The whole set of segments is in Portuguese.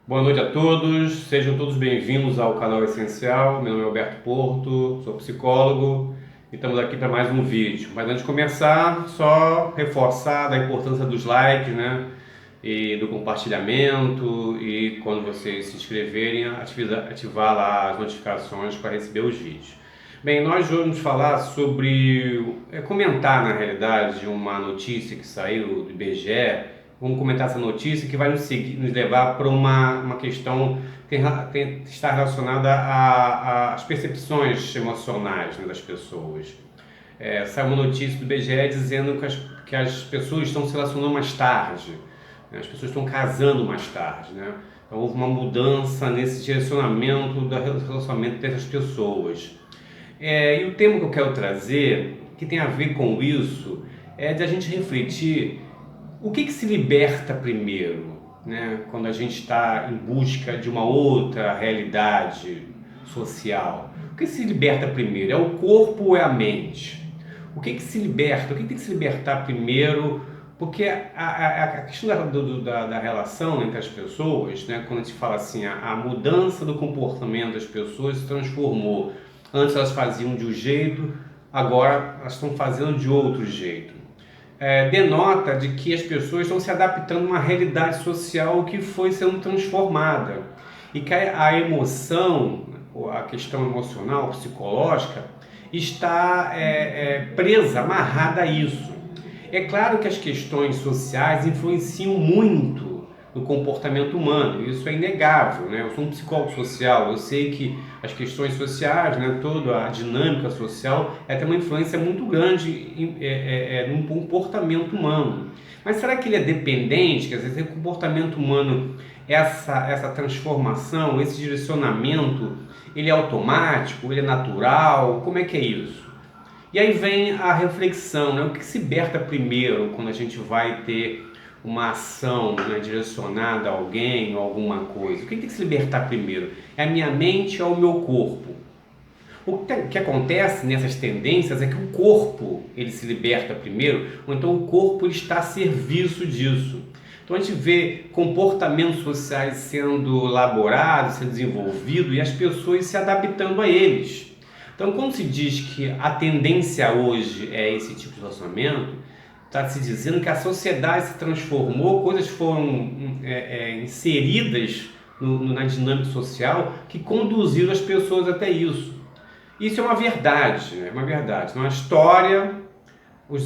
Boa noite a todos, sejam todos bem-vindos ao canal Essencial. Meu nome é Alberto Porto, sou psicólogo e estamos aqui para mais um vídeo. Mas antes de começar, só reforçar a importância dos likes, né? E do compartilhamento, e quando vocês se inscreverem, ativar lá as notificações para receber os vídeos. Bem, nós vamos falar sobre, comentar na realidade uma notícia que saiu do IBGE. Vamos comentar essa notícia que vai nos levar para uma questão que está relacionada às percepções emocionais, né, das pessoas. Saiu uma notícia do IBGE dizendo que as pessoas estão se relacionando mais tarde, né, as pessoas estão casando mais tarde, né? Então houve uma mudança nesse direcionamento do relacionamento dessas pessoas. E o tema que eu quero trazer, que tem a ver com isso, é de a gente refletir o que se liberta primeiro, né? Quando a gente está em busca de uma outra realidade social. O que se liberta primeiro? É o corpo ou é a mente? O que se liberta? O que tem que se libertar primeiro? Porque a questão da relação entre as pessoas, né? Quando a gente fala assim, a mudança do comportamento das pessoas se transformou. Antes elas faziam de um jeito, agora elas estão fazendo de outro jeito. Denota de que as pessoas estão se adaptando a uma realidade social que foi sendo transformada e que a emoção, a questão emocional, psicológica, está presa, amarrada a isso. É claro que as questões sociais influenciam muito no comportamento humano, isso é inegável, né? Eu sou um psicólogo social, eu sei que as questões sociais, né, toda a dinâmica social tem uma influência muito grande no comportamento humano. Mas será que ele é dependente? Quer dizer, o comportamento humano, essa transformação, esse direcionamento, ele é automático, ele é natural? Como é que é isso? E aí vem a reflexão, né? O que se liberta primeiro quando a gente vai ter uma ação, né, direcionada a alguém ou alguma coisa? O que tem que se libertar primeiro? É a minha mente ou o meu corpo? O que acontece nessas tendências é que o corpo ele se liberta primeiro, ou então o corpo ele está a serviço disso. Então a gente vê comportamentos sociais sendo elaborados, sendo desenvolvidos e as pessoas se adaptando a eles. Então quando se diz que a tendência hoje é esse tipo de relacionamento, está se dizendo que a sociedade se transformou, coisas foram inseridas na dinâmica social que conduziram as pessoas até isso. Isso é uma verdade, né? Uma verdade. Então, a história, o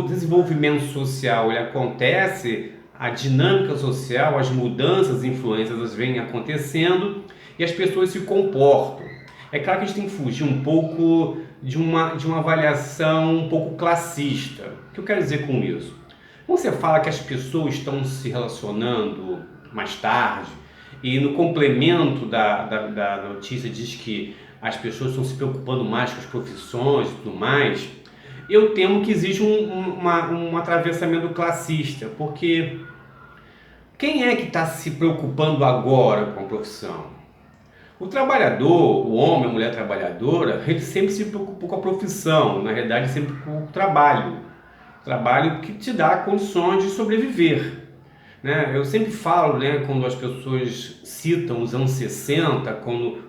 desenvolvimento social, ele acontece, a dinâmica social, as mudanças, as influências, elas vêm acontecendo e as pessoas se comportam. É claro que a gente tem que fugir um pouco de uma avaliação um pouco classista. O que eu quero dizer com isso? Quando você fala que as pessoas estão se relacionando mais tarde e no complemento da notícia diz que as pessoas estão se preocupando mais com as profissões e tudo mais, eu temo que existe um atravessamento classista, porque quem é que está se preocupando agora com a profissão? O trabalhador, o homem, a mulher trabalhadora, ele sempre se preocupou com a profissão, na realidade sempre com o trabalho que te dá condições de sobreviver, né? Eu sempre falo, né, quando as pessoas citam os anos 60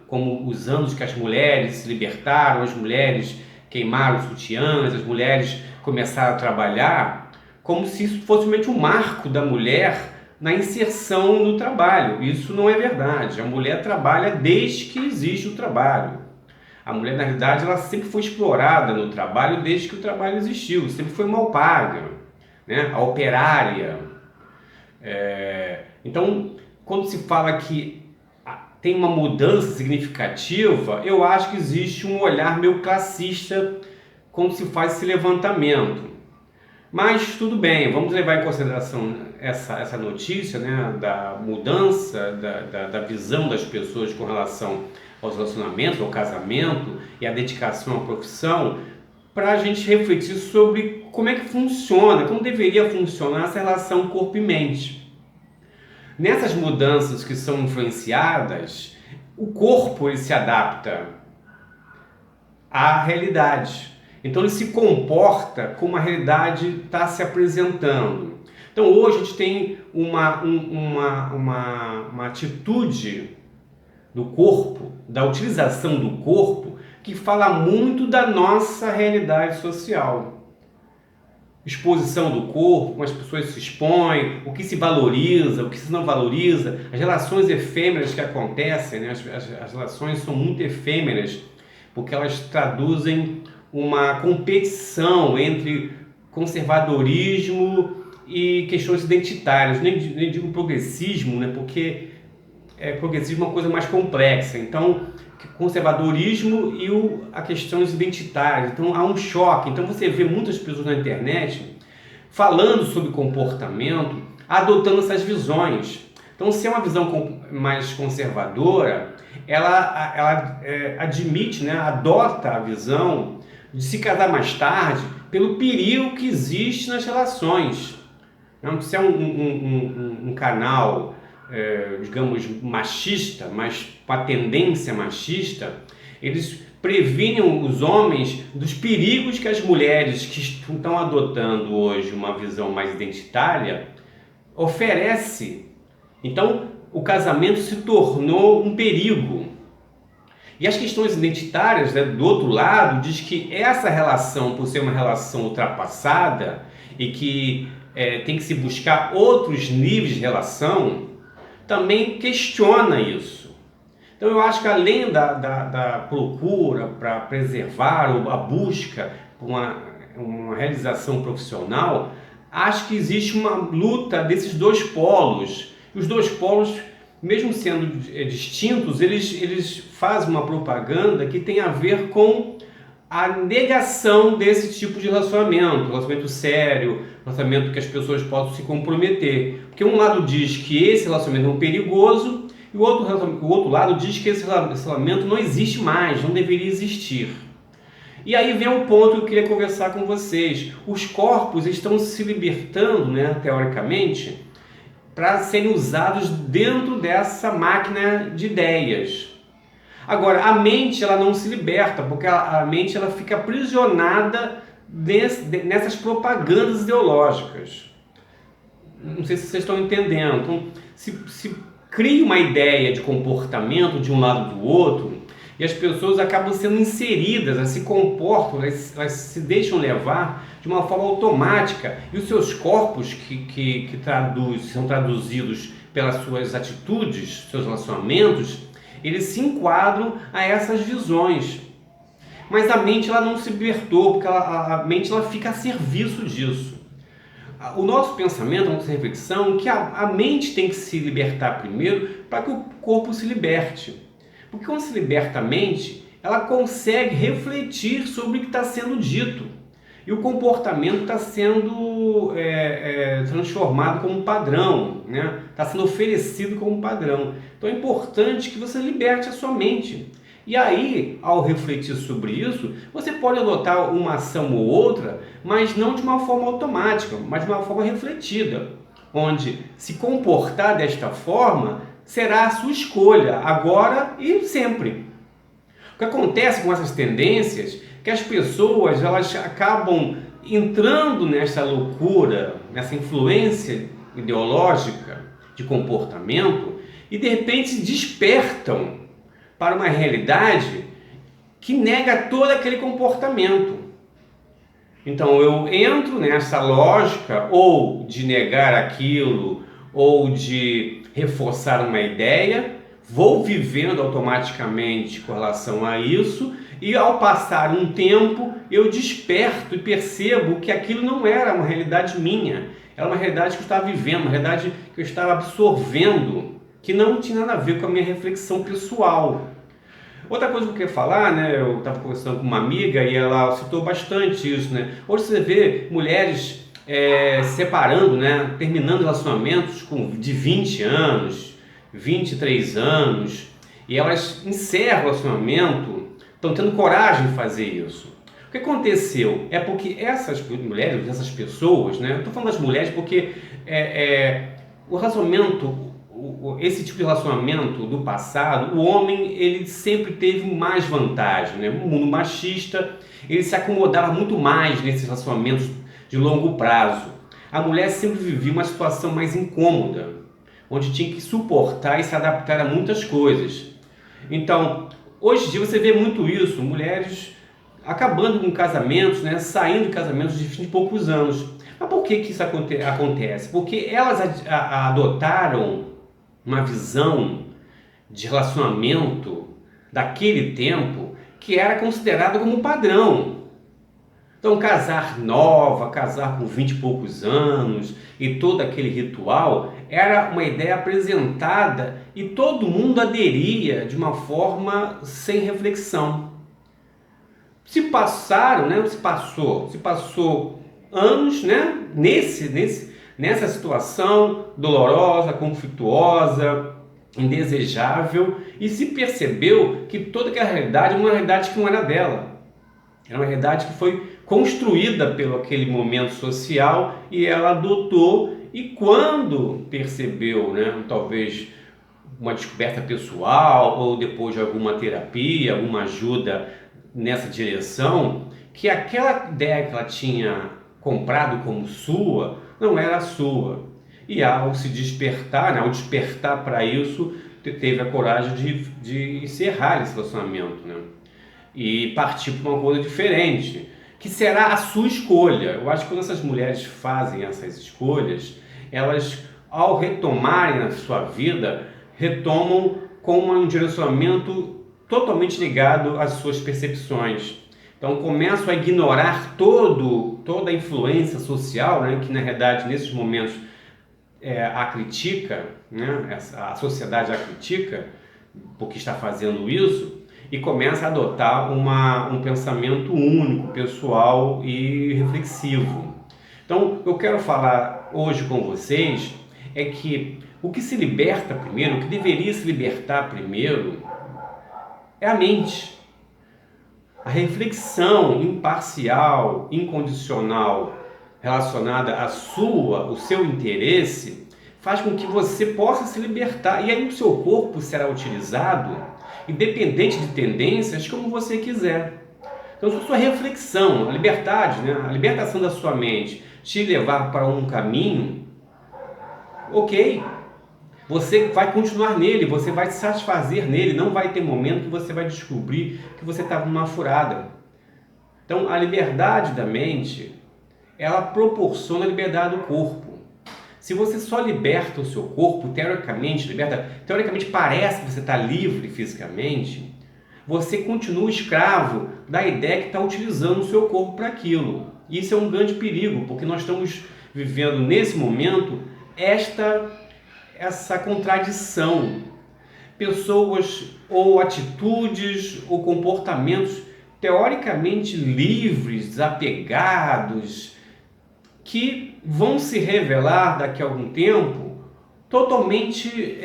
como os anos que as mulheres se libertaram, as mulheres queimaram os sutiãs, as mulheres começaram a trabalhar, como se isso fosse realmente um marco da mulher na inserção no trabalho. Isso não é verdade. A mulher trabalha desde que existe o trabalho. A mulher, na realidade, ela sempre foi explorada no trabalho desde que o trabalho existiu, sempre foi mal paga, né? A operária. Então, quando se fala que tem uma mudança significativa, eu acho que existe um olhar meio classista quando se faz esse levantamento. Mas tudo bem, vamos levar em consideração essa notícia, né, da mudança da visão das pessoas com relação aos relacionamentos, ao casamento e à dedicação à profissão, para a gente refletir sobre como é que funciona, como deveria funcionar essa relação corpo e mente. Nessas mudanças que são influenciadas, o corpo ele se adapta à realidade. Então ele se comporta como a realidade está se apresentando. Então hoje a gente tem uma atitude do corpo, da utilização do corpo, que fala muito da nossa realidade social. Exposição do corpo, como as pessoas se expõem, o que se valoriza, o que se não valoriza, as relações efêmeras que acontecem, né? As relações são muito efêmeras, porque elas traduzem uma competição entre conservadorismo e questões identitárias. Nem digo progressismo, né? Porque progressismo é uma coisa mais complexa. Então, conservadorismo e a questões identitárias. Então, há um choque. Então, você vê muitas pessoas na internet falando sobre comportamento, adotando essas visões. Então, se é uma visão mais conservadora, ela admite, né, adota a visão de se casar mais tarde pelo perigo que existe nas relações. Então, se é um canal, digamos, machista, mas com a tendência machista, eles previnem os homens dos perigos que as mulheres que estão adotando hoje uma visão mais identitária oferece. Então, o casamento se tornou um perigo. E as questões identitárias, né, do outro lado, diz que essa relação, por ser uma relação ultrapassada e que tem que se buscar outros níveis de relação, também questiona isso. Então eu acho que além da procura para preservar ou a busca por uma realização profissional, acho que existe uma luta desses dois polos. E os dois polos, mesmo sendo distintos, eles fazem uma propaganda que tem a ver com a negação desse tipo de relacionamento sério, relacionamento que as pessoas possam se comprometer. Porque um lado diz que esse relacionamento é um perigoso e o outro lado diz que esse relacionamento não existe mais, não deveria existir. E aí vem um ponto que eu queria conversar com vocês. Os corpos estão se libertando, né, teoricamente, para serem usados dentro dessa máquina de ideias. Agora, a mente ela não se liberta, porque a mente ela fica aprisionada nessas propagandas ideológicas. Não sei se vocês estão entendendo. Então, se cria uma ideia de comportamento de um lado do outro, e as pessoas acabam sendo inseridas, elas se comportam, elas se deixam levar de uma forma automática, e os seus corpos que são traduzidos pelas suas atitudes, seus relacionamentos, eles se enquadram a essas visões. Mas a mente ela não se libertou, porque a mente ela fica a serviço disso. O nosso pensamento, a nossa reflexão, é que a mente tem que se libertar primeiro para que o corpo se liberte. Porque quando se liberta a mente, ela consegue refletir sobre o que está sendo dito. E o comportamento está sendo transformado como padrão, né? Está sendo oferecido como padrão. Então é importante que você liberte a sua mente. E aí, ao refletir sobre isso, você pode adotar uma ação ou outra, mas não de uma forma automática, mas de uma forma refletida, onde se comportar desta forma será a sua escolha, agora e sempre. O que acontece com essas tendências é que as pessoas elas acabam entrando nessa loucura, nessa influência ideológica de comportamento e de repente se despertam para uma realidade que nega todo aquele comportamento. Então eu entro nessa lógica ou de negar aquilo ou de reforçar uma ideia, vou vivendo automaticamente com relação a isso e ao passar um tempo eu desperto e percebo que aquilo não era uma realidade minha, era uma realidade que eu estava vivendo, uma realidade que eu estava absorvendo, que não tinha nada a ver com a minha reflexão pessoal. Outra coisa que eu queria falar, né, eu estava conversando com uma amiga e ela citou bastante isso, né? Hoje você vê mulheres separando, né, terminando relacionamentos de 20 anos, 23 anos, e elas encerram o relacionamento, estão tendo coragem de fazer isso. O que aconteceu é porque essas mulheres, essas pessoas, né, eu estou falando das mulheres porque o relacionamento, esse tipo de relacionamento do passado, o homem ele sempre teve mais vantagem, né? O mundo machista ele se acomodava muito mais nesses relacionamentos de longo prazo. a mulher sempre vivia uma situação mais incômoda, onde tinha que suportar e se adaptar a muitas coisas. Então, hoje em dia você vê muito isso, mulheres acabando com casamentos, né, saindo de casamentos de 20 e poucos anos. Mas por que isso acontece? Porque elas adotaram uma visão de relacionamento daquele tempo que era considerado como padrão. Então, casar nova, casar com 20 e poucos anos e todo aquele ritual era uma ideia apresentada e todo mundo aderia de uma forma sem reflexão. Se passou anos, né, nessa situação dolorosa, conflituosa, indesejável, e se percebeu que toda aquela realidade é uma realidade que não era dela. Era uma realidade que foi construída pelo aquele momento social e ela adotou, e quando percebeu, né, talvez uma descoberta pessoal ou depois de alguma terapia, alguma ajuda nessa direção, que aquela ideia que ela tinha comprado como sua não era sua. E ao se despertar, né, ao despertar para isso, teve a coragem de encerrar esse relacionamento, né? E partir para uma coisa diferente, que será a sua escolha. Eu acho que quando essas mulheres fazem essas escolhas, elas, ao retomarem na sua vida, retomam com um direcionamento totalmente ligado às suas percepções. Então começam a ignorar toda a influência social, né, que na realidade nesses momentos a critica, né, a sociedade a critica porque está fazendo isso, e começa a adotar um pensamento único, pessoal e reflexivo. Então, eu quero falar hoje com vocês é que o que se liberta primeiro, o que deveria se libertar primeiro, é a mente. A reflexão imparcial, incondicional, relacionada o seu interesse, faz com que você possa se libertar. E aí o seu corpo será utilizado, independente de tendências, como você quiser. Então, se a sua reflexão, a liberdade, né, a libertação da sua mente, te levar para um caminho, ok, você vai continuar nele, você vai se satisfazer nele, não vai ter momento que você vai descobrir que você está numa furada. Então, a liberdade da mente, ela proporciona a liberdade do corpo. Se você só liberta o seu corpo, teoricamente parece que você está livre fisicamente, você continua escravo da ideia que está utilizando o seu corpo para aquilo. Isso é um grande perigo, porque nós estamos vivendo nesse momento essa contradição. Pessoas ou atitudes ou comportamentos teoricamente livres, desapegados, que vão se revelar daqui a algum tempo totalmente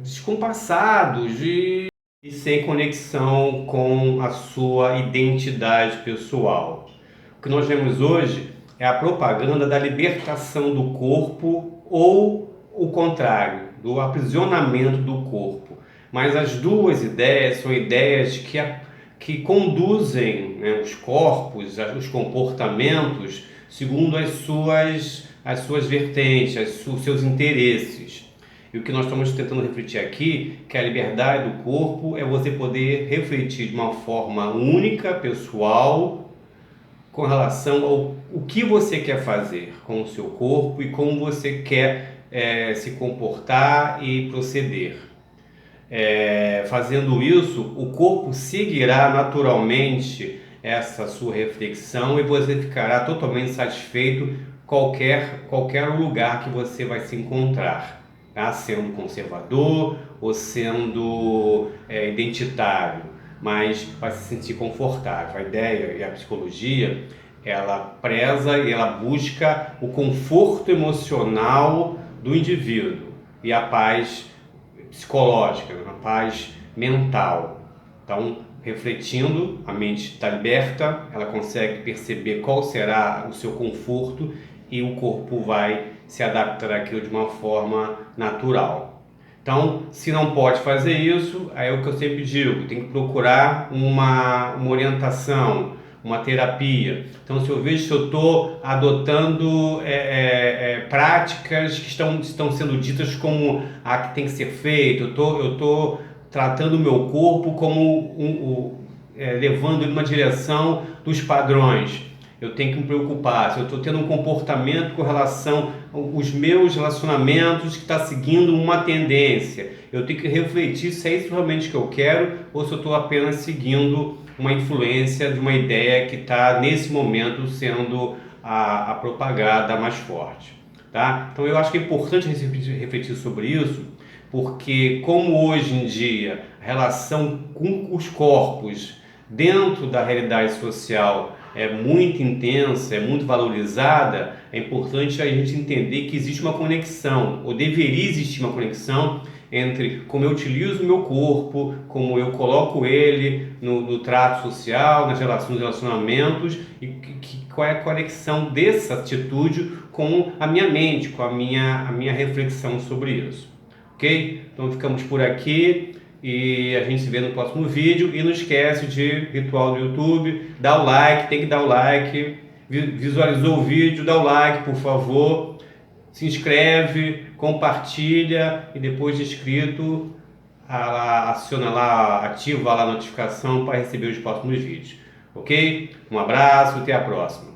descompassados e sem conexão com a sua identidade pessoal. O que nós vemos hoje é a propaganda da libertação do corpo ou o contrário, do aprisionamento do corpo. Mas as duas ideias são ideias que conduzem, né, os corpos, os comportamentos, segundo as suas vertentes, os seus interesses. E o que nós estamos tentando refletir aqui, que a liberdade do corpo é você poder refletir de uma forma única, pessoal, com relação ao o que você quer fazer com o seu corpo e como você quer se comportar e proceder. Fazendo isso, o corpo seguirá naturalmente essa sua reflexão e você ficará totalmente satisfeito qualquer lugar que você vai se encontrar, tá? Sendo conservador ou sendo identitário, mas vai se sentir confortável. A ideia e a psicologia, ela preza e ela busca o conforto emocional do indivíduo e a paz psicológica, a paz mental. Então, refletindo, a mente está liberta, ela consegue perceber qual será o seu conforto e o corpo vai se adaptar àquilo de uma forma natural. Então, se não pode fazer isso, aí é o que eu sempre digo, tem que procurar uma orientação, uma terapia. Então, se eu vejo se eu estou adotando práticas que estão sendo ditas como que tem que ser feito, eu estou tratando o meu corpo como levando ele numa direção dos padrões. Eu tenho que me preocupar se eu estou tendo um comportamento com relação aos meus relacionamentos que está seguindo uma tendência. Eu tenho que refletir se é isso realmente que eu quero ou se eu estou apenas seguindo uma influência de uma ideia que está nesse momento sendo a propagada mais forte. Tá? Então eu acho que é importante refletir sobre isso, porque como hoje em dia a relação com os corpos dentro da realidade social é muito intensa, é muito valorizada, é importante a gente entender que existe uma conexão, ou deveria existir uma conexão entre como eu utilizo o meu corpo, como eu coloco ele no trato social, nas relações, nos relacionamentos, e qual é a conexão dessa atitude com a minha mente, com a minha reflexão sobre isso. Ok? Então ficamos por aqui e a gente se vê no próximo vídeo. E não esquece de ritual do YouTube, dá o like, tem que dar o like, visualizou o vídeo, dá o like, por favor, se inscreve, compartilha e depois de inscrito, aciona lá, ativa lá a notificação para receber os próximos vídeos. Ok? Um abraço, até a próxima.